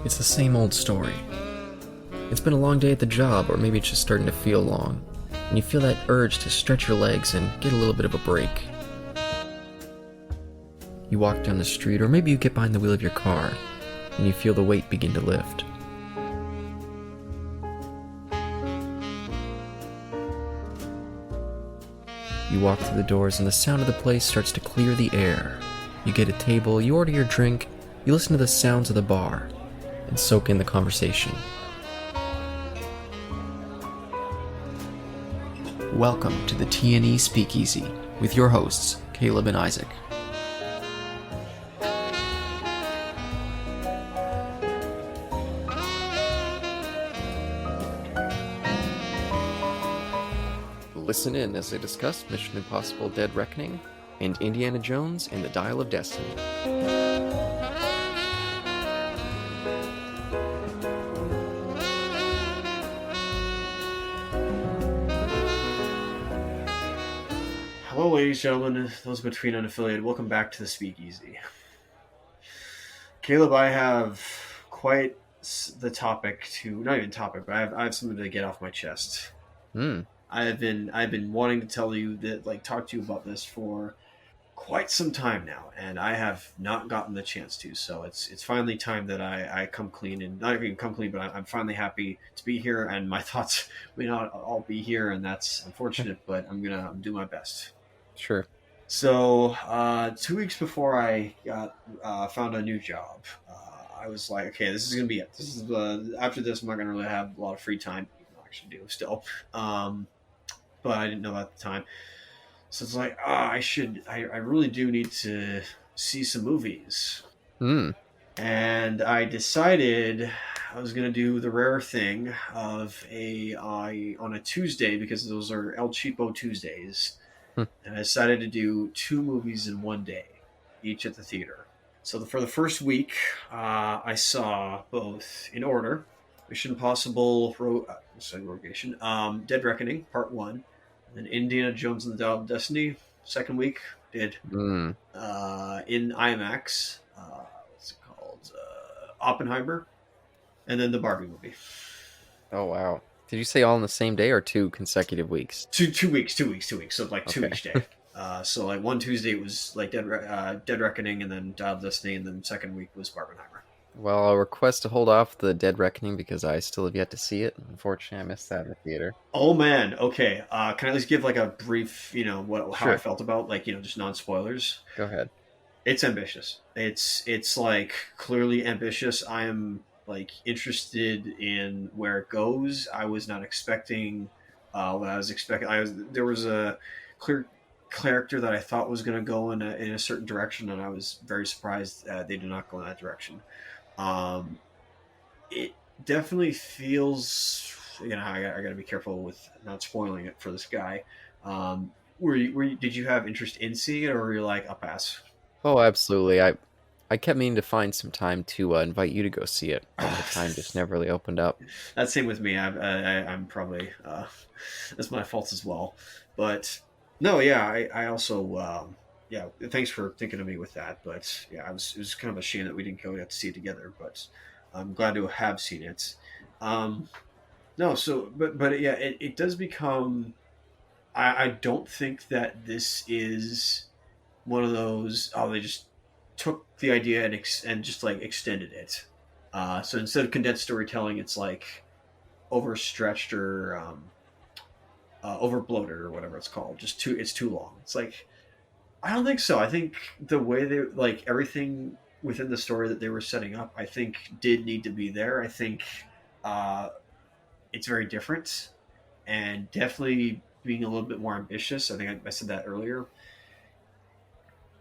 It's the same old story. It's been a long day at the job, or maybe it's just starting to feel long, and you feel that urge to stretch your legs and get a little bit of a break. You walk down the street, or maybe you get behind the wheel of your car, and you feel the weight begin to lift. You walk through the doors, and the sound of the place starts to clear the air. You get a table, you order your drink, you listen to the sounds of the bar, and soak in the conversation. Welcome to the TNE Speakeasy with your hosts, Caleb and Isaac. Listen in as they discuss Mission Impossible: Dead Reckoning and Indiana Jones and the Dial of Destiny. Hello, ladies and gentlemen, those between unaffiliated. Welcome back to the Speakeasy. Caleb, I have quite the topic not even topic, but I have something to get off my chest. I've been wanting to tell you that, talk to you about this for quite some time now, and I have not gotten the chance to. So it's finally time that I come clean, and not even come clean, but I'm finally happy to be here. And my thoughts may not all be here, and that's unfortunate, but I'm do my best. Sure. So 2 weeks before I found a new job, I was like, okay, this is gonna be it. This is after this, I'm not gonna really have a lot of free time. I actually do still. But I didn't know at the time. So it's like, I really do need to see some movies. And I decided I was going to do the rare thing of on a Tuesday, because those are El Cheapo Tuesdays. And I decided to do 2 movies in one day, each at the theater. So for the first week, I saw both in order: Mission Impossible Dead Reckoning Part 1, and Indiana Jones and the Dial of Destiny. Second week did in IMAX. What's it called? Oppenheimer, and then the Barbie movie. Oh, wow. Did you say all in the same day or 2 consecutive weeks? 2 weeks. So 2 Okay. each day. So one Tuesday it was Dead Reckoning, and then Dial of Destiny, and then second week was Barbenheimer. Well, I'll request to hold off the Dead Reckoning because I still have yet to see it. Unfortunately, I missed that in the theater. Oh man, okay. Can I at least give a brief, how I Sure. felt about, just non-spoilers? Go ahead. It's ambitious. It's clearly ambitious. I am interested in where it goes. I was not expecting what I was expecting. There was a clear character that I thought was going to go in a certain direction, and I was very surprised they did not go in that direction. It definitely feels. I got to be careful with not spoiling it for this guy. Did you have interest in seeing it, or were you like, I'll pass? Oh, absolutely. I kept meaning to find some time to invite you to go see it, but the time just never really opened up. That's same with me. I'm probably that's my fault as well. But no, yeah, I also yeah. Thanks for thinking of me with that. But yeah, it was kind of a shame that we didn't go out to see it together. But I'm glad to have seen it. No, so but yeah, it does become. I don't think that this is one of those. Oh, they just took the idea and just extended it. So instead of condensed storytelling, it's overstretched or over bloated or whatever it's called. It's too long. It's I don't think so. I think the way they everything within the story that they were setting up, I think did need to be there. I think uh, it's very different, and definitely being a little bit more ambitious. I think I said that earlier.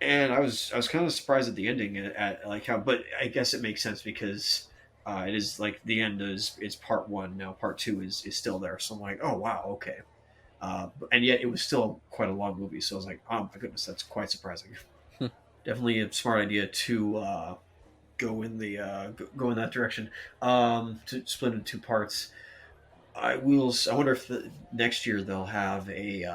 And I was kind of surprised at the ending at how, but I guess it makes sense because it is the end is part 1 now. Part 2 is still there, so I'm like, oh wow, okay. And yet it was still quite a long movie, so I was like, oh my goodness, that's quite surprising. Definitely a smart idea to go in that direction. To split into 2 parts. I wonder if next year they'll have a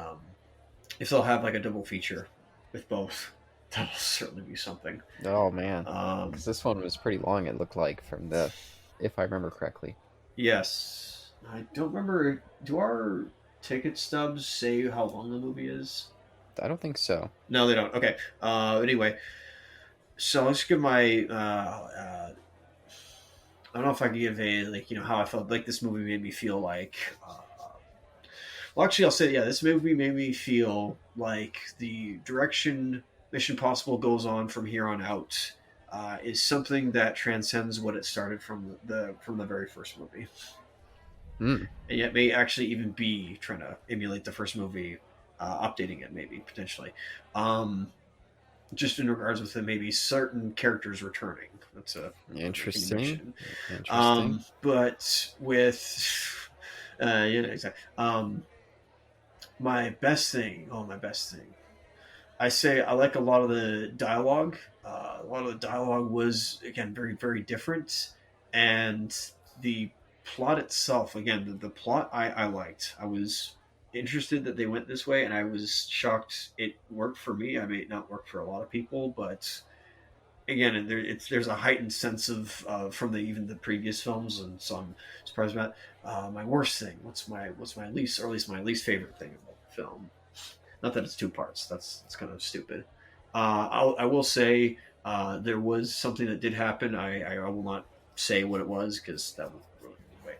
if they'll have a double feature with both. That'll certainly be something. Oh man, Um, because this one was pretty long. It looked like from the, if I remember correctly. yes, I don't remember. Do our ticket stubs say how long the movie is? I don't think so. No, they don't. Okay. Anyway, so let's give my. I don't know if I can give a like how I felt like this movie made me feel like. Well, actually, I'll say yeah. This movie made me feel like the direction Mission Possible goes on from here on out is something that transcends what it started from the very first movie, Hmm. and yet may actually even be trying to emulate the first movie, updating it maybe potentially. Um, just in regards with the maybe certain characters returning. That's a making a Interesting. mission. Interesting. But with exactly. My best thing. Oh, my best thing. I say I like a lot of the dialogue. A lot of the dialogue was again very very different, and the plot itself again the plot I liked. I was interested that they went this way, and I was shocked it worked for me. I may not work for a lot of people, but again, there's a heightened sense of from the even the previous films, and so I'm surprised about my worst thing. What's my least or at least my least favorite thing about the film? Not that it's two parts. That's kind of stupid. I will say there was something that did happen. I will not say what it was because that would really give it away.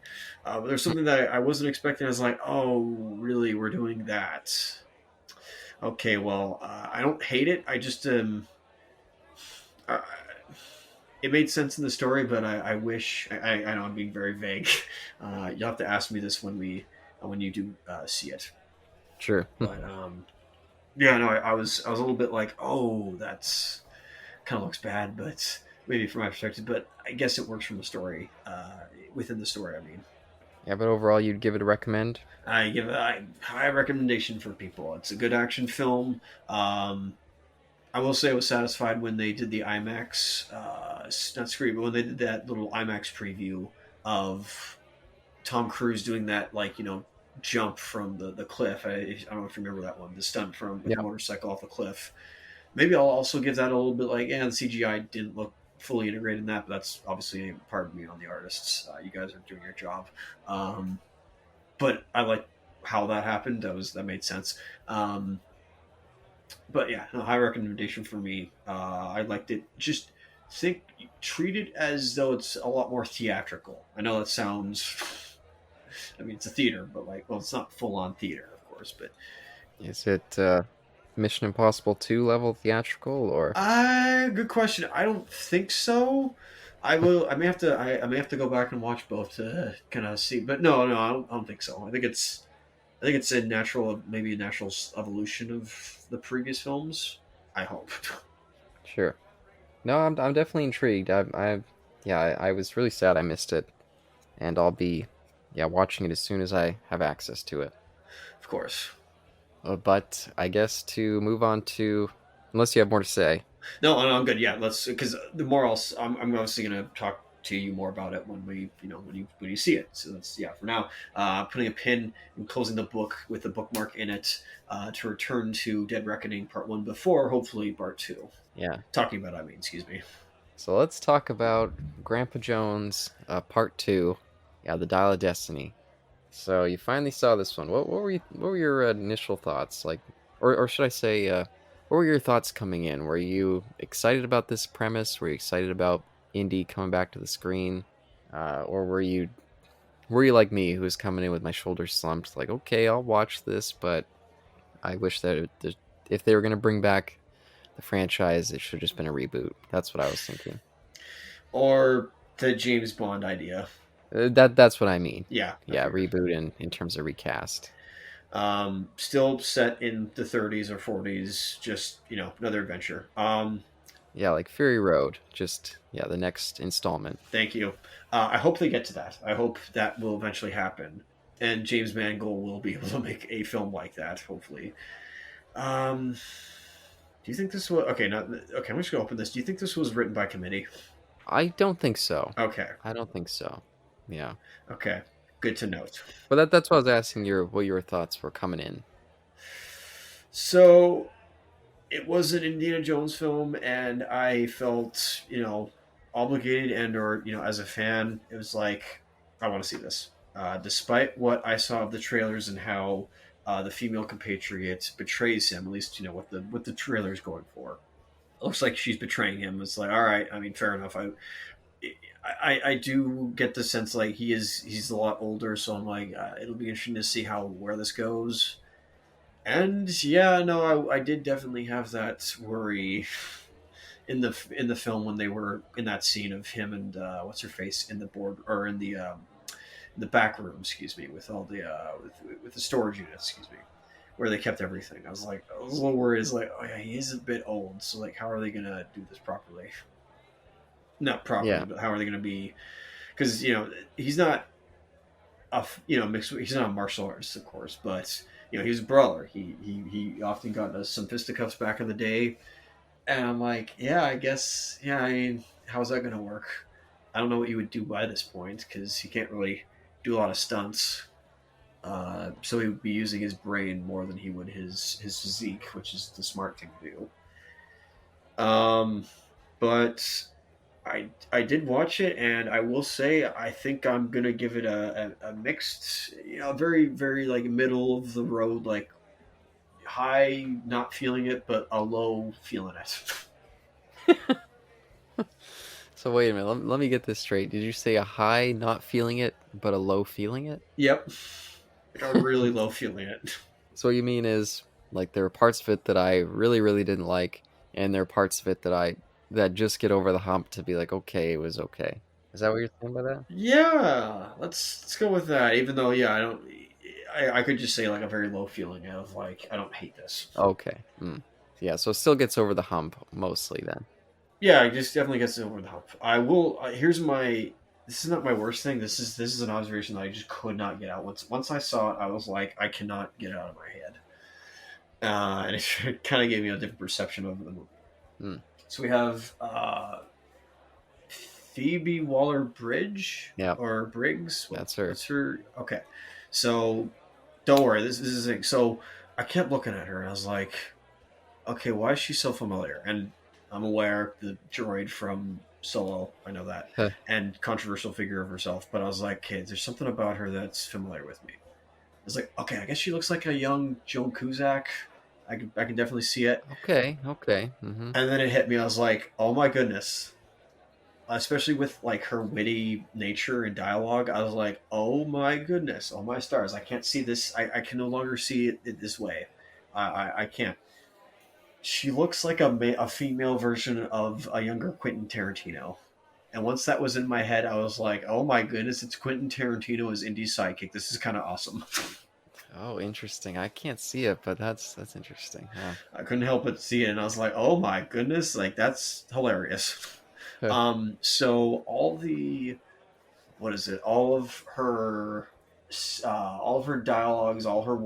But there's something that I wasn't expecting. I was like, oh, really? We're doing that? Okay, well, I don't hate it. I just uh, it made sense in the story, but I wish I know I'm being very vague. You'll have to ask me this when you do see it. Sure. But yeah, no, I was a little bit like, oh, that's kind of looks bad, but maybe from my perspective, but I guess it works from the story. Within the story, I mean, Yeah, but overall, you'd give it a recommend. I give a high recommendation for people. It's a good action film. I will say I was satisfied when they did the IMAX, not screen, but when they did that little IMAX preview of Tom Cruise doing that, like jump from the cliff. I don't know if you remember that one, the stunt from with the Yeah. motorcycle off the cliff. Maybe I'll also give that a little bit like, the CGI didn't look fully integrated in that, but that's obviously part of me on the artists. You guys are doing your job, but I like how that happened. That made sense. Um, but yeah, a high recommendation for me. I liked it. Just think, treat it as though it's a lot more theatrical. I know that sounds. I mean, it's a theater, but well, it's not full on theater, of course. But Is it Mission Impossible 2 level theatrical or? good question. I don't think so. I will. I may have to. I may have to go back and watch both to kind of see. But no, no, I don't think so. I think it's. I think it's a natural, maybe a natural evolution of the previous films. I hope. Sure. No, I'm definitely intrigued. Yeah, I was really sad I missed it, and I'll be, yeah, watching it as soon as I have access to it. Of course. But I guess to move on to, unless you have more to say. No, no, I'm good. Yeah, let's because the more else, I'm obviously gonna talk to you more about it when when you see it. So that's yeah. For now, putting a pin and closing the book with the bookmark in it to return to Dead Reckoning Part One before hopefully Part Two. Yeah. Talking about, I mean, excuse me. So let's talk about Grandpa Jones, Part Two. Yeah, the Dial of Destiny. So you finally saw this one. What were your initial thoughts like, or should I say, what were your thoughts coming in? Were you excited about this premise? Were you excited about Indy coming back to the screen, or were you like me, who was coming in with my shoulders slumped, like, okay, I'll watch this, but I wish that if they were gonna bring back the franchise, it should have just been a reboot. That's what I was thinking. Or the James Bond idea. That's what I mean. Yeah, I Yeah, figured. reboot in terms of recast. Still set in the 30s or 40s. Just another adventure. Yeah, like Fury Road. Just yeah, the next installment. Thank you. I hope they get to that. I hope that will eventually happen, and James Mangold will be able to make a film like that. Hopefully. Do you think this was okay? Not okay. I'm just gonna open this. Do you think this was written by committee? I don't think so. Okay. I don't think so. Yeah, Okay. Good to note. but that's what I was asking what your thoughts were coming in. So it was an Indiana Jones film, and I felt, obligated and or as a fan, it was like I want to see this. Despite what I saw of the trailers and how the female compatriot betrays him, at least what the trailer's going for. It looks like she's betraying him. It's like, all right, I mean, fair enough. I do get the sense like he's a lot older, so I'm like it'll be interesting to see how where this goes. And yeah, no, I did definitely have that worry in the film when they were in that scene of him and what's her face in the board or in the back room, excuse me, with all the with the storage units, excuse me, where they kept everything. I was a little worried. It's like, oh yeah, he is a bit old, so like, how are they gonna do this properly? Not properly, Yeah, but how are they gonna be? Because he's not mixed. He's not a martial artist, of course, but he was a brawler. He often got some fisticuffs back in the day, and I'm like, yeah, I guess, yeah. I mean, how's that gonna work? I don't know what you would do by this point because he can't really do a lot of stunts. So he would be using his brain more than he would his physique, which is the smart thing to do. But I did watch it, and I will say I think I'm gonna give it a mixed, very very like middle of the road, like high not feeling it, but a low feeling it. so wait a minute, let me get this straight. Did you say a high not feeling it but a low feeling it? Yep, a really low feeling it. So what you mean is like there are parts of it that I really really didn't like, and there are parts of it that just get over the hump to be like, okay, it was okay. Is that what you're saying by that? Yeah, let's go with that. Even though, yeah, I don't. I could just say like a very low feeling of like I don't hate this. Okay. Yeah, so it still gets over the hump mostly then. Yeah, it just definitely gets over the hump. I will. Here's my. This is not my worst thing. This is an observation that I just could not get out. Once I saw it, I was like, I cannot get it out of my head, and it kind of gave me a different perception of the movie. Hmm. So we have Phoebe Waller Bridge Yep, or Briggs. that's her. What's her? Okay, so don't worry. This is the thing. So I kept looking at her and I was like, okay, why is she so familiar? And I'm aware the droid from Solo, I know that, Huh. and controversial figure of herself. But I was like, okay, there's something about her that's familiar with me. I was like, okay, I guess she looks like a young Joan Cusack. I can definitely see it. Okay, okay. Mm-hmm. And then it hit me. I was like, oh my goodness. Especially with like her witty nature and dialogue, I was like, oh my goodness, oh my stars. I can't see this. I can no longer see it this way. I can't. She looks like a female version of a younger Quentin Tarantino. And once that was in my head, I was like, oh my goodness, it's Quentin Tarantino as Indy's sidekick. This is kind of awesome. Oh, interesting. I can't see it, but that's interesting. Huh. I couldn't help but see it, and I was like, oh my goodness, like that's hilarious. Huh. So all the what is it? All of her dialogues, all her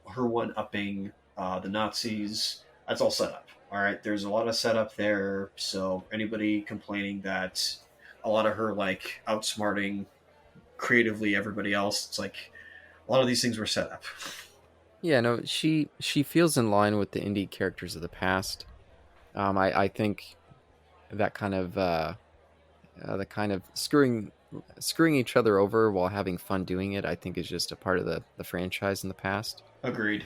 her one upping the Nazis. That's all set up. All right, there's a lot of setup there. So anybody complaining that a lot of her like outsmarting creatively everybody else, it's like a lot of these things were set up. Yeah, no, she feels in line with the indie characters of the past. I think that kind of the kind of screwing each other over while having fun doing it, I think is just a part of the franchise in the past. Agreed.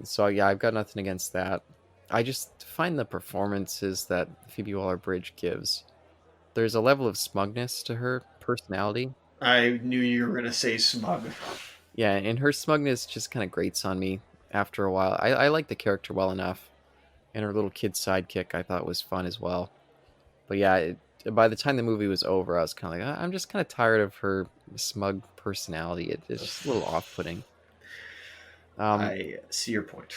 So yeah, I've got nothing against that. I just find the performances that Phoebe Waller-Bridge gives. There's a level of smugness to her personality. I knew you were gonna say smug. Yeah, and her smugness just kind of grates on me after a while. I like the character well enough, and her little kid sidekick I thought was fun as well. But yeah, by the time the movie was over, I was kind of like, I'm just kind of tired of her smug personality. It's just a little off-putting. Um, I see your point.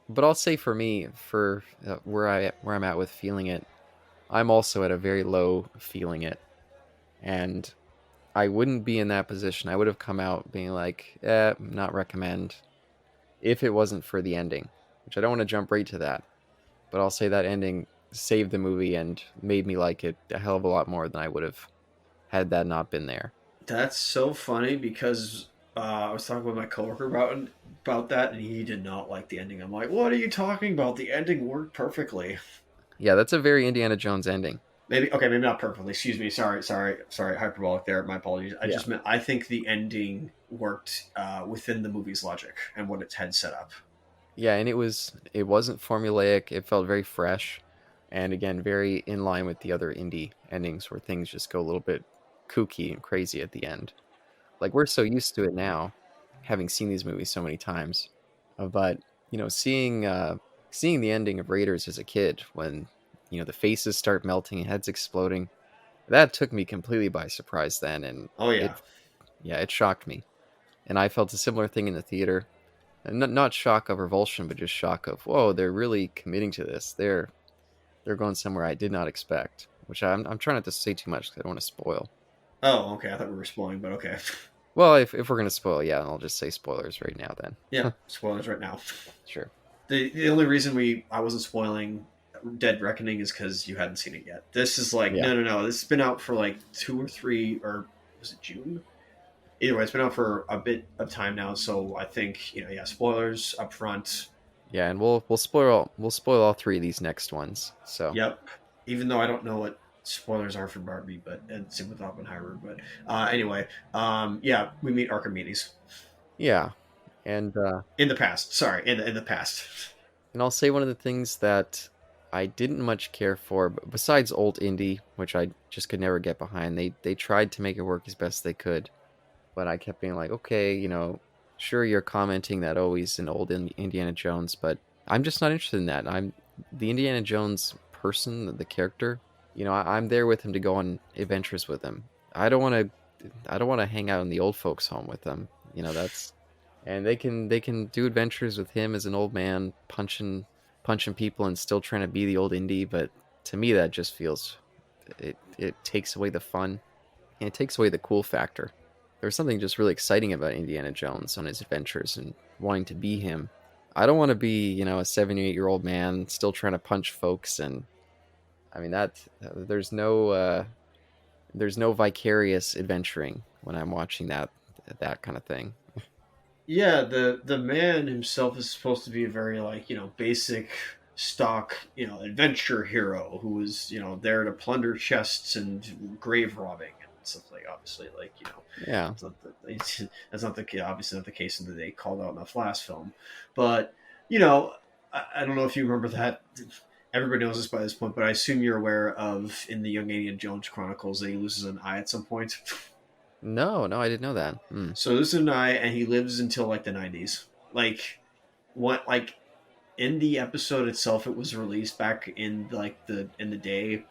but I'll say for me, for where I'm at with feeling it, I'm also at a very low feeling it, and I wouldn't be in that position. I would have come out being like, not recommend, if it wasn't for the ending, which I don't want to jump right to that, but I'll say that ending saved the movie and made me like it a hell of a lot more than I would have had that not been there. That's so funny because I was talking with my coworker about that, and he did not like the ending. I'm like, what are you talking about? The ending worked perfectly. Yeah, that's a very Indiana Jones ending. Maybe okay, maybe not perfectly. Excuse me. Sorry. Hyperbolic there. My apologies. I Yeah. just meant I think the ending worked within the movie's logic and what it had set up. Yeah, and it wasn't formulaic. It felt very fresh, and again, very in line with the other indie endings where things just go a little bit kooky and crazy at the end. Like we're so used to it now, having seen these movies so many times. But seeing the ending of Raiders as a kid, when the faces start melting and heads exploding, that took me completely by surprise then, and Oh yeah. it yeah, it shocked me. And I felt a similar thing in the theater. And not shock of revulsion, but just shock of, whoa, they're really committing to this. They're going somewhere I did not expect. Which I'm trying not to say too much because I don't want to spoil. Oh, okay. I thought we were spoiling, but okay. Well, if we're gonna spoil, yeah, I'll just say spoilers right now Yeah, then. spoilers right now. Sure. The only reason I wasn't spoiling Dead Reckoning is because you hadn't seen it yet. This is like Yeah. no. This has been out for like 2 or 3, or was it June? Either way, it's been out for a bit of time now, so I think yeah, spoilers up front. Yeah, and we'll spoil all three of these next ones. So Yep. Even though I don't know what spoilers are for Barbie, but and same with Oppenheimer, but anyway, yeah, we meet Archimedes yeah, and in the past. Sorry, in the past. and I'll say one of the things that I didn't much care for, but besides old Indy, which I just could never get behind. They tried to make it work as best they could, but I kept being like, okay, sure you're commenting that oh he's an old Indiana Jones, but I'm just not interested in that. I'm the Indiana Jones person, the character. I'm there with him to go on adventures with him. I don't want I don't want to hang out in the old folks' home with them. That's and they can do adventures with him as an old man punching people and still trying to be the old Indy. But to me, that just feels it takes away the fun and it takes away the cool factor. There's something just really exciting about Indiana Jones on his adventures and wanting to be him. I don't want to be, a 78-year-old man still trying to punch folks, and I mean that there's no vicarious adventuring when I'm watching that kind of thing. Yeah, the man himself is supposed to be a very like basic stock adventure hero who is there to plunder chests and grave robbing and stuff like obviously like Yeah, it's not that's not the obviously not the case that they called out in the last film, but you know I don't know if you remember that. Everybody knows this by this point, but I assume you're aware of in the Young Indiana Jones Chronicles that he loses an eye at some point. no, I didn't know that. So this is an eye, and he lives until like the 90s. Like what? Like in the episode itself, it was released back in like the day.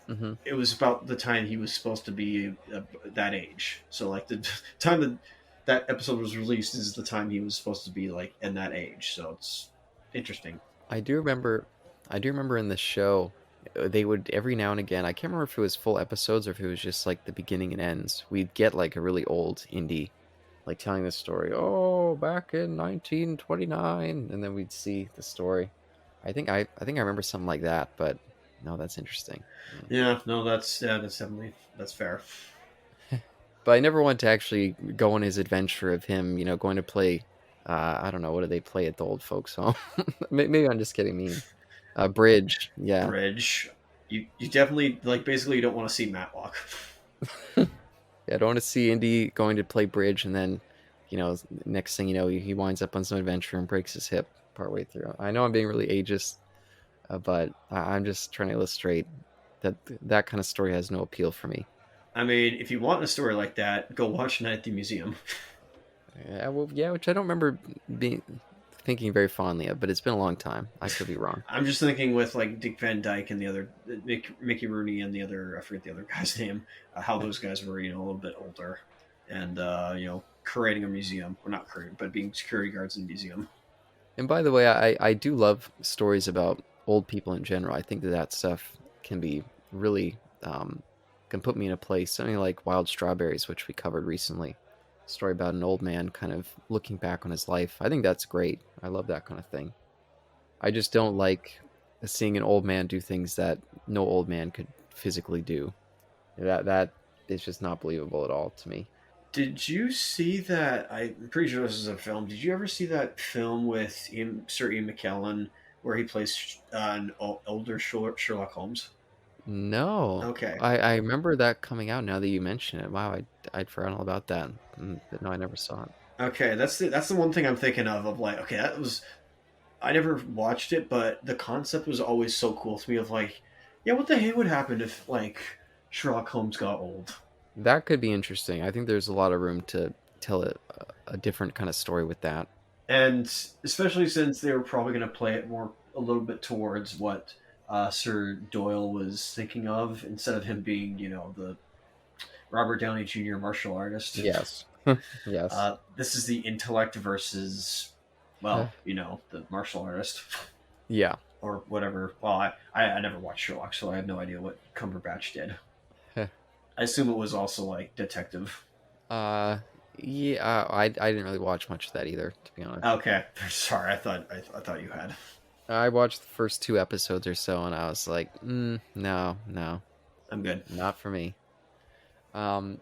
Mm-hmm. It was about the time he was supposed to be that age. So like the time that episode was released is the time he was supposed to be like in that age. So it's interesting. I do remember, I do remember in the show, they would every now and again. I can't remember if it was full episodes or if it was just like the beginning and ends. We'd get like a really old indie, like telling the story. Oh, back in 1929, and then we'd see the story. I think I remember something like that. But no, that's interesting. Yeah, no, that's definitely that's fair. But I never wanted to actually go on his adventure of him, going to play. I don't know, what do they play at the old folks' home? Maybe I'm just getting mean. Bridge, yeah. Bridge, you definitely like basically you don't want to see Matlock. Yeah, I don't want to see Indy going to play bridge and then, next thing you know, he winds up on some adventure and breaks his hip partway through. I know I'm being really ageist, but I'm just trying to illustrate that that kind of story has no appeal for me. I mean, if you want a story like that, go watch Night at the Museum. Yeah, well, yeah, which I don't remember being thinking very fondly of, but it's been a long time. I could be wrong. I'm just thinking with like Dick Van Dyke and the other Mickey Rooney and the other I forget the other guy's name, how those guys were a little bit older, and creating a museum or not creating but being security guards in a museum. And by the way, I do love stories about old people in general. I think that stuff can be really can put me in a place. Something like Wild Strawberries, which we covered recently. A story about an old man kind of looking back on his life. I think that's great. I love that kind of thing. I just don't like seeing an old man do things that no old man could physically do. That is just not believable at all to me. Did you see that? I'm pretty sure this is a film. Did you ever see that film with Sir Ian McKellen where he plays an older Sherlock Holmes? No, Okay, I remember that coming out now that you mention it. Wow, I'd forgotten all about that. But no, I never saw it. okay, that's the one thing I'm thinking of like, okay, that was I never watched it, but the concept was always so cool to me of like, yeah, what the heck would happen if like Sherlock Holmes got old? That could be interesting. I think there's a lot of room to tell a different kind of story with that. And especially since they were probably going to play it more a little bit towards what Sir Doyle was thinking of instead of him being, the Robert Downey Jr. martial artist. Yes. Yes. This is the intellect versus, well, the martial artist Yeah. or whatever. Well, I never watched Sherlock, so I have no idea what Cumberbatch did. I assume it was also like detective. Uh, yeah, I didn't really watch much of that either, to be honest. Okay, sorry. I thought you had. I watched the first two episodes or so, and I was like, no, no, I'm good. not for me. Um,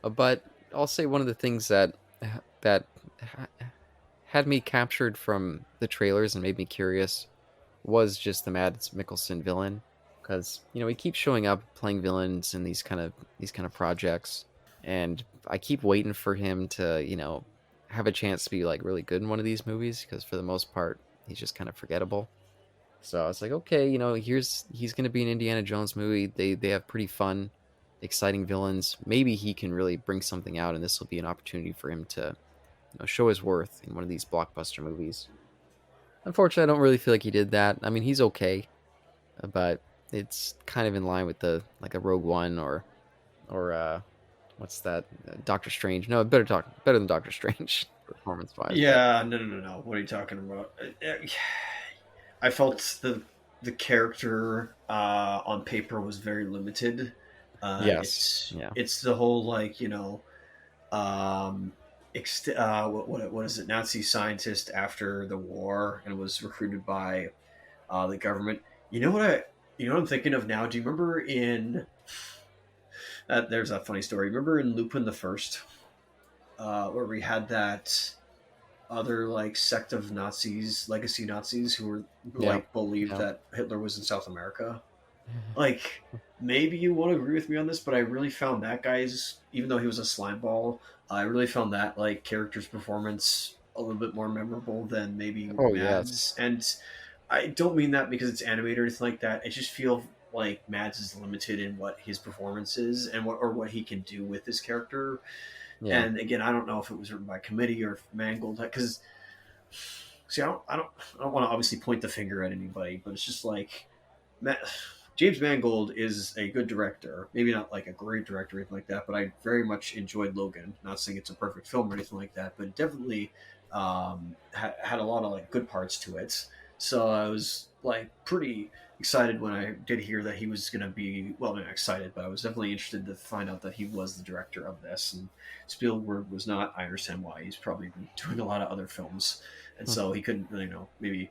but I'll say one of the things that had me captured from the trailers and made me curious was just the Mads Mikkelsen villain, because he keeps showing up playing villains in these kind of projects, and I keep waiting for him to have a chance to be like really good in one of these movies, because for the most part he's just kind of forgettable. So I was like, okay, he's gonna be an Indiana Jones movie. They have pretty fun, exciting villains. Maybe he can really bring something out, and this will be an opportunity for him to show his worth in one of these blockbuster movies. Unfortunately, I don't really feel like he did that. I mean, he's okay, but it's kind of in line with the like a Rogue One or what's that? Doctor Strange. No, better than Doctor Strange performance wise. But Yeah, no, no, no, no. What are you talking about? I felt the character on paper was very limited. yes, It's yeah, it's the whole like um, what is it? Nazi scientist after the war and was recruited by the government. You know what what I'm thinking of now? Do you remember in there's a funny story. Remember in Lupin the First, where we had that other like sect of Nazis, legacy Nazis, who yeah, like believed yeah. that Hitler was in South America. Like maybe you won't agree with me on this, but I really found that guy's, even though he was a slime ball, I really found that like character's performance a little bit more memorable than maybe Oh yes, Mads. And I don't mean that because it's animated or anything like that. I just feel like Mads is limited in what his performance is and what he can do with his character. yeah, And again, I don't know if it was written by committee or if Mangold, because see, I don't want to obviously point the finger at anybody, but it's just like Matt, James Mangold is a good director. Maybe not like a great director or anything like that, but I very much enjoyed Logan. Not saying it's a perfect film or anything like that, but it definitely had a lot of like good parts to it. So I was like pretty excited when I did hear that he was going to be, well, not excited, but I was definitely interested to find out that he was the director of this. And Spielberg was not. I understand why. He's probably been doing a lot of other films, and so he couldn't, maybe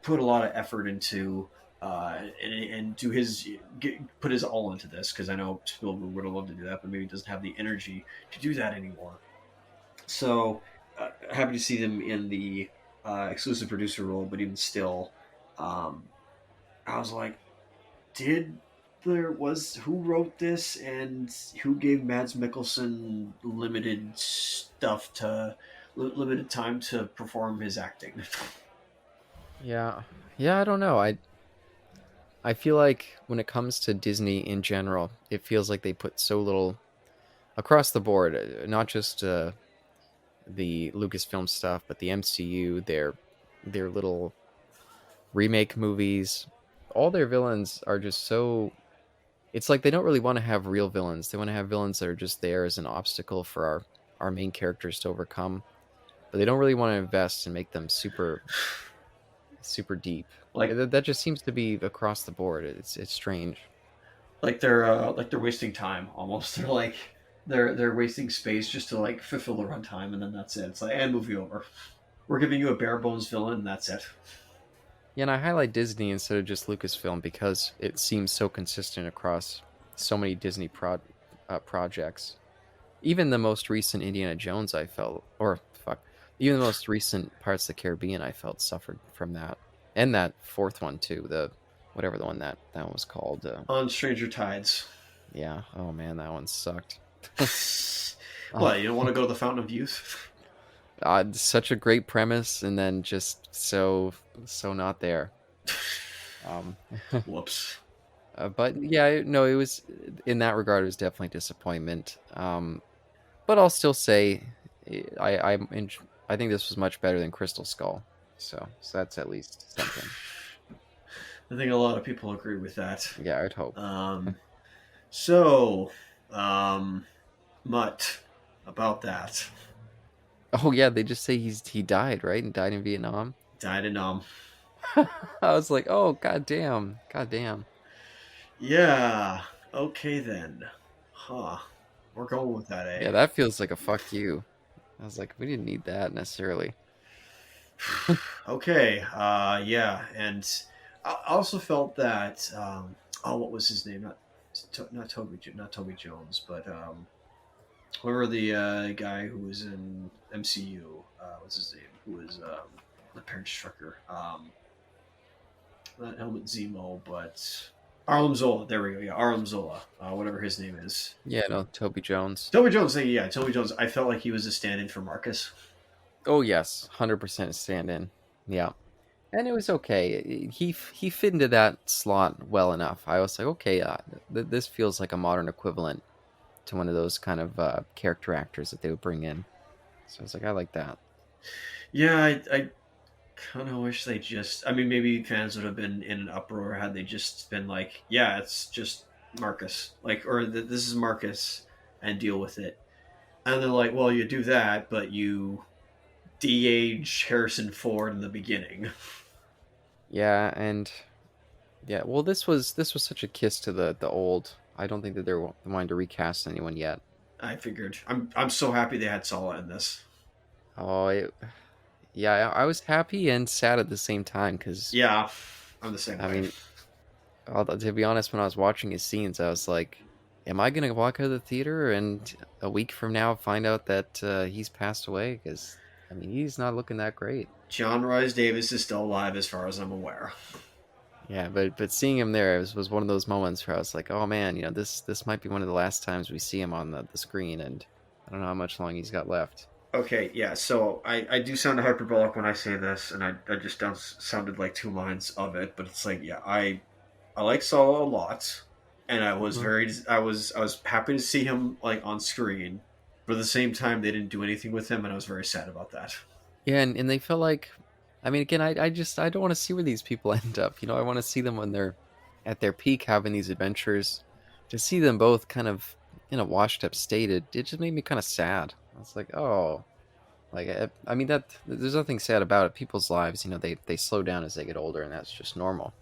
put a lot of effort into and do put his all into this, because I know Spielberg would have loved to do that, but maybe doesn't have the energy to do that anymore. So happy to see them in the exclusive producer role, but even still, um, I was like, did there was who wrote this and who gave Mads Mikkelsen limited time to perform his acting? yeah, yeah. I don't know. I feel like when it comes to Disney in general, it feels like they put so little across the board, not just the Lucasfilm stuff, but the MCU, their little remake movies. All their villains are just so. It's like they don't really want to have real villains. They want to have villains that are just there as an obstacle for our main characters to overcome. But they don't really want to invest and make them super super deep. like That just seems to be across the board. It's strange. like they're wasting time almost. They're wasting space just to like fulfill the runtime, and then that's it. It's like, and movie over. We're giving you a bare bones villain, and that's it. Yeah, and I highlight Disney instead of just Lucasfilm because it seems so consistent across so many Disney projects. Even the most recent Indiana Jones, I felt, or fuck, even the most recent Pirates of the Caribbean, I felt suffered from that, and that fourth one too. The whatever the one that one was called. On Stranger Tides. Yeah. Oh man, that one sucked. What, you don't Oh, want to go to the Fountain of Youth? such a great premise, and then just so not there. Um, Whoops. but yeah, no, it was in that regard, it was definitely disappointment. But I'll still say, I think this was much better than Crystal Skull. So that's at least something. I think a lot of people agree with that. Yeah, I'd hope. Um, so, um, Mutt, about that. Oh yeah, they just say he died, right? And died in Vietnam. Died in I was like, oh goddamn, goddamn. Yeah. Okay then. Huh. We're going with that, eh? Yeah, that feels like a fuck you. I was like, we didn't need that necessarily. Okay. Yeah, and I also felt that. Oh, what was his name? Not Toby Jones, but whoever the guy who was in MCU. What's his name? Who was the Parent Strucker? Not Helmut Zemo, but Arlem Zola. There we go. Yeah, Arlem Zola. Whatever his name is. Yeah, no, Toby Jones. Toby Jones. Yeah, Toby Jones. I felt like he was a stand-in for Marcus. Oh yes, 100% stand in. Yeah. And it was okay. He fit into that slot well enough. I was like, okay, this feels like a modern equivalent to one of those kind of character actors that they would bring in. So I was like, I like that. Yeah, I kind of wish they just. I mean, maybe fans would have been in an uproar had they just been like, "Yeah, it's just Marcus," like, or "This is Marcus," and deal with it. And they're like, "Well, you do that, but you de-age Harrison Ford in the beginning." Yeah, and yeah, well, this was such a kiss to the old. I don't think that they're wanting to recast anyone yet. I figured. I'm so happy they had Sala in this. Oh, yeah, I was happy and sad at the same time because Yeah, I'm the same I way. mean, to be honest, when I was watching his scenes, I was like, "Am I gonna walk out of the theater and a week from now find out that he's passed away?" Because I mean, he's not looking that great. John Rhys Davis is still alive, as far as I'm aware. Yeah, but seeing him there was one of those moments where I was like, "Oh man, this might be one of the last times we see him on the screen," and I don't know how much long he's got left. Okay, yeah, so I do sound hyperbolic when I say this, and I just don't sounded like two minds of it, but it's like, yeah, I like Solo a lot, and Mhm. I was happy to see him like on screen, but at the same time they didn't do anything with him, and I was very sad about that. Yeah, and they felt like, I mean, again, I don't want to see where these people end up. I want to see them when they're at their peak having these adventures. To see them both kind of in a washed up state, it just made me kind of sad. I was like, oh, like I mean that there's nothing sad about it. People's lives, they slow down as they get older, and that's just normal.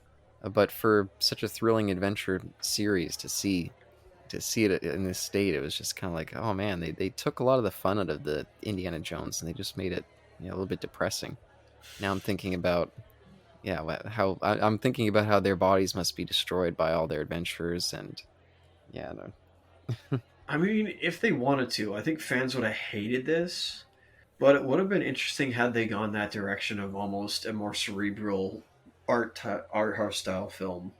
But for such a thrilling adventure series to see it in this state, it was just kind of like, oh man, they took a lot of the fun out of the Indiana Jones, and they just made it a little bit depressing. Now I'm thinking about yeah how I'm thinking about how their bodies must be destroyed by all their adventures, and yeah, no. I mean, if they wanted to, I think fans would have hated this, but it would have been interesting had they gone that direction of almost a more cerebral art house style film,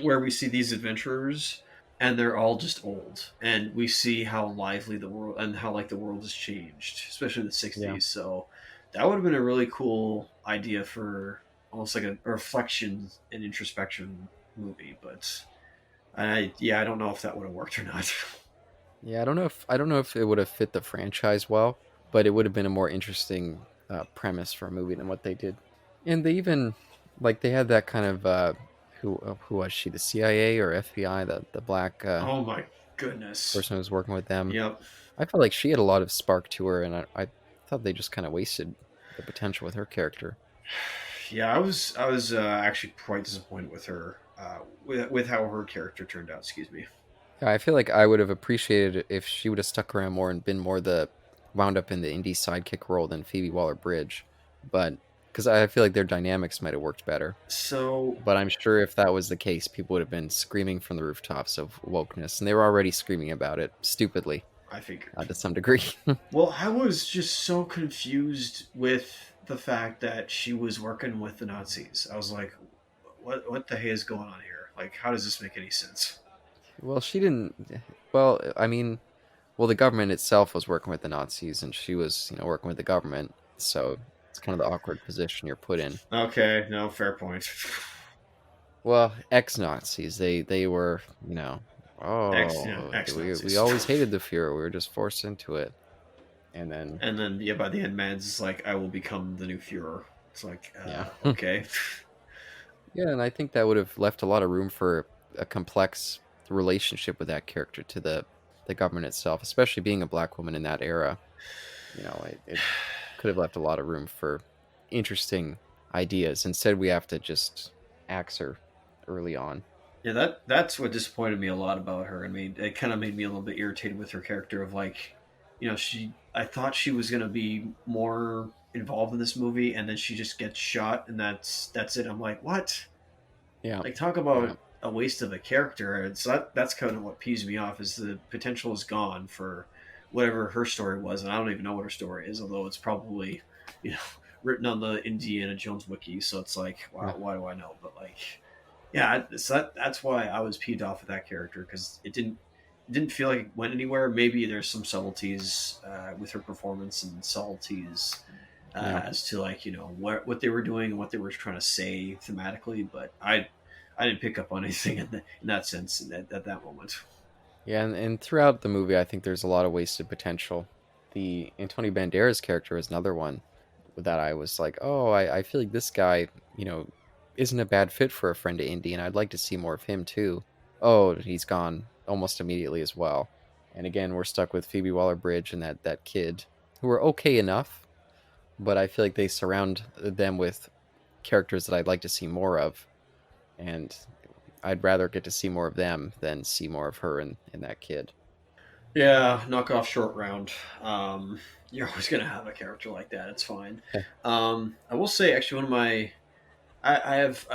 where we see these adventurers and they're all just old, and we see how lively the world and how like the world has changed, especially in the Yeah. '60s. So that would have been a really cool idea for almost like a reflection and introspection movie. But I don't know if that would have worked or not. Yeah, I don't know if it would have fit the franchise well, but it would have been a more interesting premise for a movie than what they did. And they even like they had that kind of who was she, the CIA or FBI, the black Oh my goodness. person who was working with them. Yep. I felt like she had a lot of spark to her, and I thought they just kind of wasted the potential with her character. Yeah, I was actually quite disappointed with her, with how her character turned out. Excuse me. Yeah, I feel like I would have appreciated it if she would have stuck around more and been more the wound up in the indie sidekick role than Phoebe Waller-Bridge, but because I feel like their dynamics might have worked better. So But I'm sure if that was the case, people would have been screaming from the rooftops of wokeness, and they were already screaming about it stupidly. I figured. to some degree. Well, I was just so confused with the fact that she was working with the Nazis. I was like, what the hey is going on here? Like, how does this make any sense? Well, she didn't. Well, I mean, well, the government itself was working with the Nazis, and she was, working with the government. So it's kind of the awkward position you're put in. Okay, no, fair point. Well, ex-Nazis, they were, Ex we Nazis. always hated the Fuhrer. We were just forced into it, and then And then, yeah, by the end, Mads is like, I will become the new Fuhrer. It's like, yeah, okay. yeah, and I think that would have left a lot of room for a complex relationship with that character to the government itself, especially being a black woman in that era. It could have left a lot of room for interesting ideas. Instead, we have to just axe her early on. Yeah, that's what disappointed me a lot about her. I mean, it kind of made me a little bit irritated with her character of like, I thought she was gonna be more involved in this movie, and then she just gets shot, and that's it. I'm like, what? Yeah, Like, talk yeah, about a waste of a character. It's that's kind of what peeves me off is the potential is gone for whatever her story was, and I don't even know what her story is, although it's probably, you know, written on the Indiana Jones wiki. So it's like, yeah. wow, why do I know? But like, yeah, so that's why I was peeved off with that character because it didn't feel like it went anywhere. Maybe there's some subtleties with her performance and subtleties Yeah. as to like what they were doing and what they were trying to say thematically, but I didn't pick up on anything in that sense at that moment. Yeah, and throughout the movie, I think there's a lot of wasted potential. The Antonio Banderas character is another one that I was like, oh, I feel like this guy, you know, isn't a bad fit for a friend to Indy, and I'd like to see more of him too. Oh, he's gone almost immediately as well. And again, we're stuck with Phoebe Waller-Bridge and that kid, who are okay enough, but I feel like they surround them with characters that I'd like to see more of, and I'd rather get to see more of them than see more of her and that kid. Yeah, knock off short round. You're always gonna have a character like that. It's fine. I will say actually one of my I have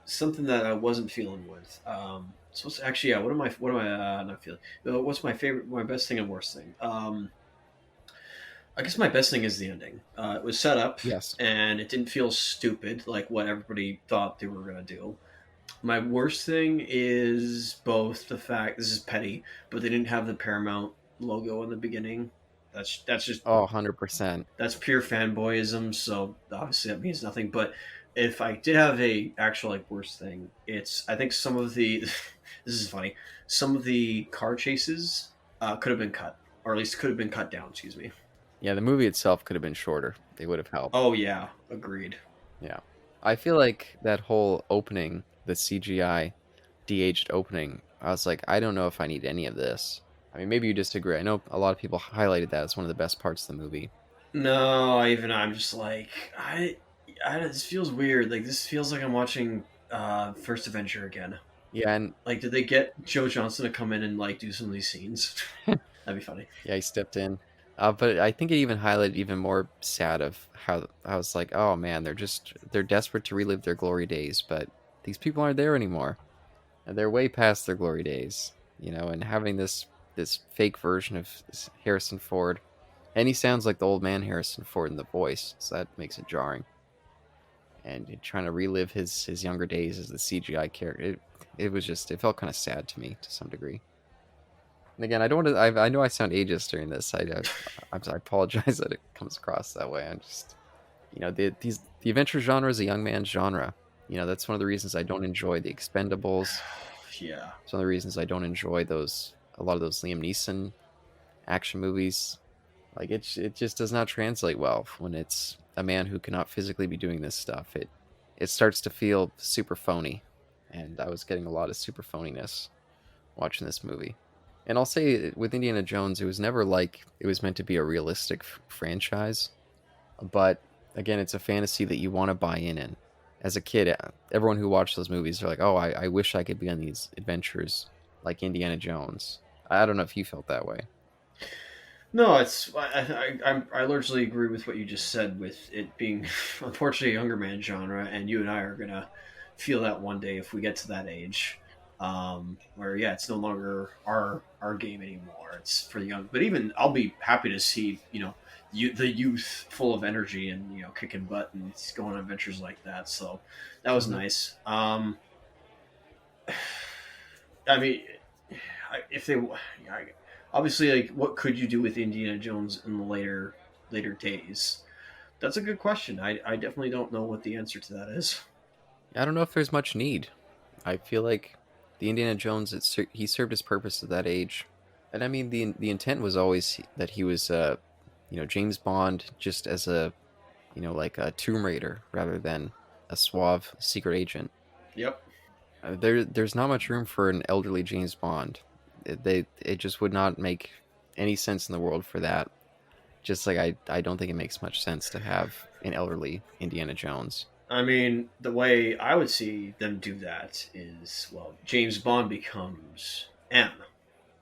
something that I wasn't feeling with. So actually, yeah. What am I not feeling? What's my favorite? My best thing and worst thing? I guess my best thing is the ending. It was set up Yes. and it didn't feel stupid like what everybody thought they were gonna do. My worst thing is both the fact this is petty, but they didn't have the Paramount logo in the beginning. That's just Oh, 100%. that's pure fanboyism. So obviously that means nothing. But if I did have a actual like worst thing, it's I think some of the this is funny. Some of the car chases could have been cut, or at least could have been cut down. Excuse me. Yeah, the movie itself could have been shorter. They would have helped. Oh yeah, agreed. Yeah. I feel like that whole opening, the CGI de-aged opening, I was like, I don't know if I need any of this. I mean, maybe you disagree. I know a lot of people highlighted that as one of the best parts of the movie. No, even I'm just like I this feels weird. Like this feels like I'm watching First Adventure again. Yeah, and Like, did they get Joe Johnson to come in and like do some of these scenes? That'd be funny. yeah, he stepped in. But I think it even highlighted even more sad of how I was like, oh man, they're desperate to relive their glory days, but these people aren't there anymore. And they're way past their glory days, and having this fake version of Harrison Ford, and he sounds like the old man Harrison Ford in the voice, so that makes it jarring. And trying to relive his younger days as the CGI character, it felt kind of sad to me to some degree. And again, I don't want to. I know I sound ageist during this. I apologize that it comes across that way. I'm just, the adventure genre is a young man's genre. That's one of the reasons I don't enjoy the Expendables. Yeah. It's one of the reasons I don't enjoy a lot of those Liam Neeson action movies. Like it just does not translate well when it's a man who cannot physically be doing this stuff. It starts to feel super phony, and I was getting a lot of super phoniness watching this movie. And I'll say with Indiana Jones, it was never like it was meant to be a realistic franchise, but again, it's a fantasy that you want to buy in. As a kid, everyone who watched those movies are like, "Oh, I wish I could be on these adventures like Indiana Jones." I don't know if you felt that way. No, it's I largely agree with what you just said with it being unfortunately a younger man genre, and you and I are gonna feel that one day if we get to that age. where yeah, it's no longer our game anymore. It's for the young. But even I'll be happy to see the youth full of energy and kicking butt and going on adventures like that. So that was Mhm. nice. I mean, if they obviously like what could you do with Indiana Jones in the later days? That's a good question. I definitely don't know what the answer to that is. I don't know if there's much need. I feel like the Indiana Jones, he served his purpose at that age, and I mean the intent was always that he was, James Bond, just as a, like a Tomb Raider rather than a suave secret agent. Yep. There's not much room for an elderly James Bond. It just would not make any sense in the world for that. Just like I don't think it makes much sense to have an elderly Indiana Jones. I mean, the way I would see them do that is, well, James Bond becomes M.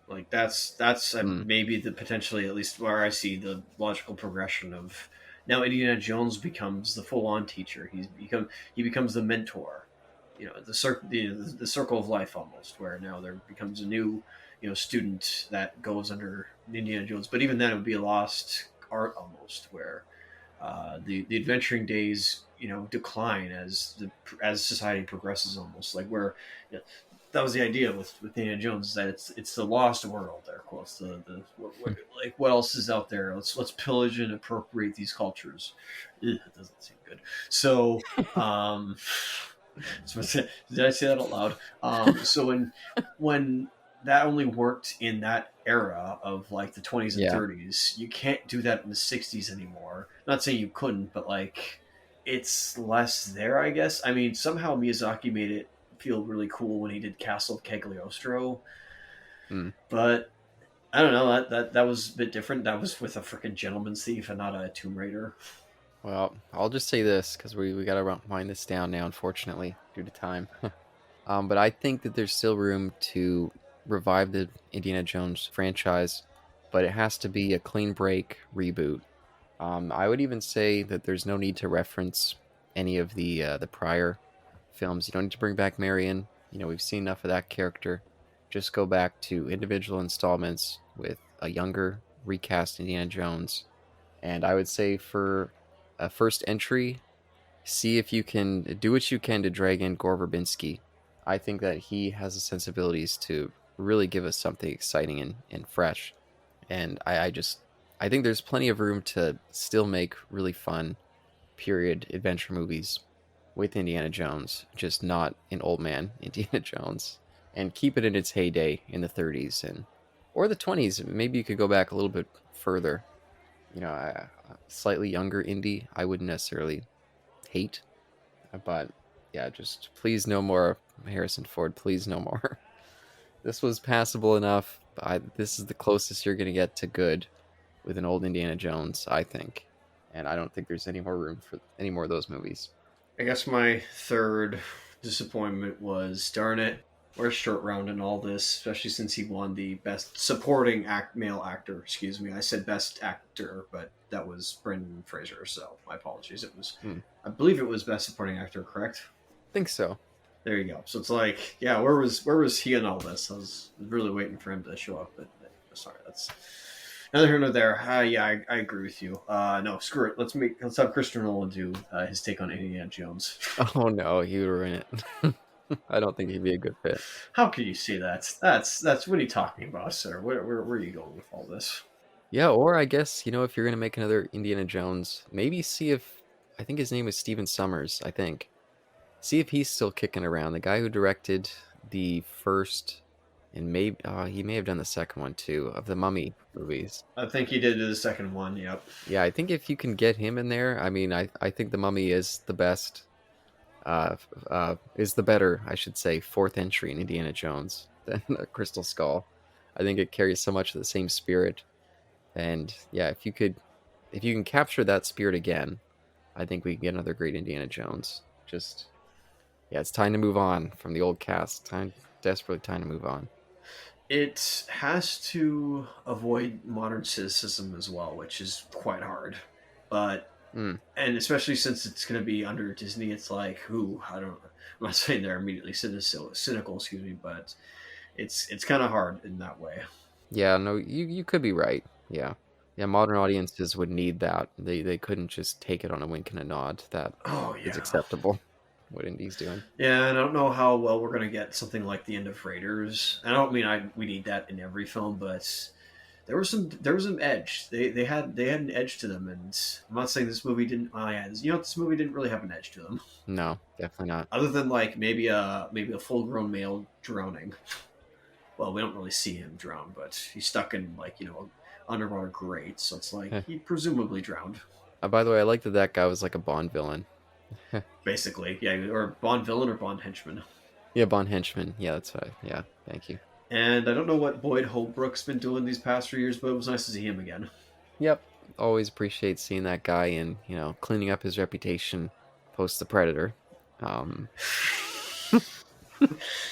Like that's Mm, maybe the potentially at least where I see the logical progression of now Indiana Jones becomes the full on teacher. He becomes the mentor. The circle of life almost, where now there becomes a new student that goes under Indiana Jones. But even then, it would be a lost art almost, where the adventuring days decline as society progresses almost like where that was the idea with Indiana Jones is that it's the lost world, air quotes, like what else is out there, let's pillage and appropriate these cultures. Ugh, it doesn't seem good. So so did I say that out loud? So when that only worked in that era of like the 20s and yeah. 30s. You can't do that in the 60s anymore. Not saying you couldn't, but like it's less there, I guess. I mean, somehow Miyazaki made it feel really cool when he did Castle of Cagliostro, Mm. but I don't know, that was a bit different. That was with a freaking gentleman's thief and not a Tomb Raider. Well, I'll just say this because we got to wind this down now, unfortunately, due to time. But I think that there's still room to revive the Indiana Jones franchise, but it has to be a clean break reboot. I would even say that there's no need to reference any of the prior films. You don't need to bring back Marion. We've seen enough of that character. Just go back to individual installments with a younger recast Indiana Jones. And I would say for a first entry, see if you can do what you can to drag in Gore Verbinski. I think that he has the sensibilities to really give us something exciting and fresh. And I think there's plenty of room to still make really fun period adventure movies with Indiana Jones, just not an old man Indiana Jones, and keep it in its heyday in the 30s and or the 20s. Maybe you could go back a little bit further. A slightly younger Indy, I wouldn't necessarily hate, but yeah, just please no more Harrison Ford. Please no more. This was passable enough. This is the closest you're gonna get to good with an old Indiana Jones, I think, and I don't think there's any more room for any more of those movies. I guess my third disappointment was, darn it, we're short round in all this, especially since he won the best supporting male actor. Excuse me, I said best actor, but that was Brendan Fraser. So my apologies. Hmm. I believe it was best supporting actor, correct? Think so. There you go. So it's like, yeah, where was he in all this? I was really waiting for him to show up, but sorry, that's neither here nor there. Yeah, I agree with you. No, screw it. Let's have Christopher Nolan do his take on Indiana Jones. Oh no, he would ruin it. I don't think he'd be a good fit. How can you say that? That's what are you talking about, sir? Where are you going with all this? Yeah, or I guess, if you're gonna make another Indiana Jones, maybe see if I think his name is Steven Summers, I think. See if he's still kicking around. The guy who directed the first and maybe he may have done the second one too of the Mummy movies. I think he did the second one. Yep. Yeah, I think if you can get him in there, I mean, I think the Mummy is the best, is the better, I should say, fourth entry in Indiana Jones than Crystal Skull. I think it carries so much of the same spirit, and yeah, if you can capture that spirit again, I think we can get another great Indiana Jones. Just yeah, it's time to move on from the old cast. Desperately time to move on. It has to avoid modern cynicism as well, which is quite hard. But Mm. And especially since it's going to be under Disney, it's like, who I don't. I'm not saying they're immediately cynical, excuse me, but it's kind of hard in that way. Yeah, no, you could be right. Yeah. Yeah, modern audiences would need that. They couldn't just take it on a wink and a nod that Oh it's yeah, acceptable what Indy's doing. yeah. And I don't know how well we're going to get something like the end of Raiders. I don't mean we need that in every film, but there was some edge. They had an edge to them, and I'm not saying this movie didn't. Oh yeah, this movie didn't really have an edge to them, No, definitely not. other than like maybe a full grown male drowning. Well, we don't really see him drown, but he's stuck in like underwater grate, so it's like Heh. he presumably drowned. By the way, I like that that guy was like a Bond villain. Basically, yeah, or Bond villain or Bond henchman. Yeah, Bond henchman. Yeah, that's right. Yeah, thank you. And I don't know what Boyd Holbrook's been doing these past 3 years, but it was nice to see him again. Yep. Always appreciate seeing that guy and, cleaning up his reputation post the Predator. Um,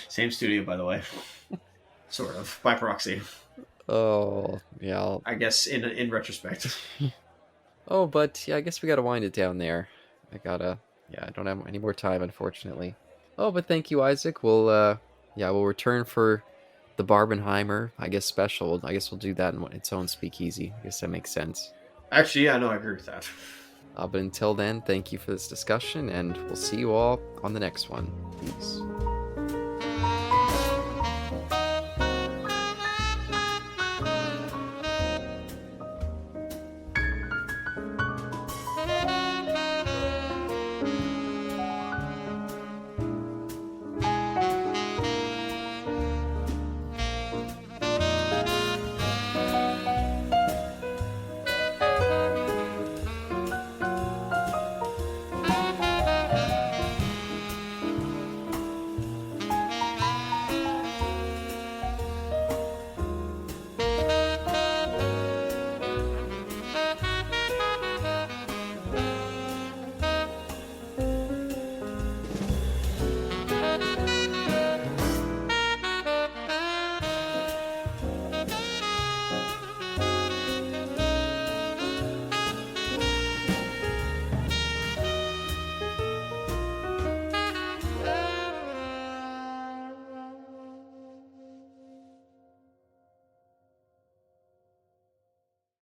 Same studio, by the way, sort of by proxy, oh, yeah. I guess. In retrospect. Oh, but yeah, I guess we gotta wind it down there. Yeah, I don't have any more time, unfortunately. Oh, but thank you, Isaac. Yeah, we'll return for the Barbenheimer, I guess, special. I guess we'll do that in its own speakeasy. I guess that makes sense. Actually, yeah, no, I agree with that. But until then, thank you for this discussion, and we'll see you all on the next one. Peace.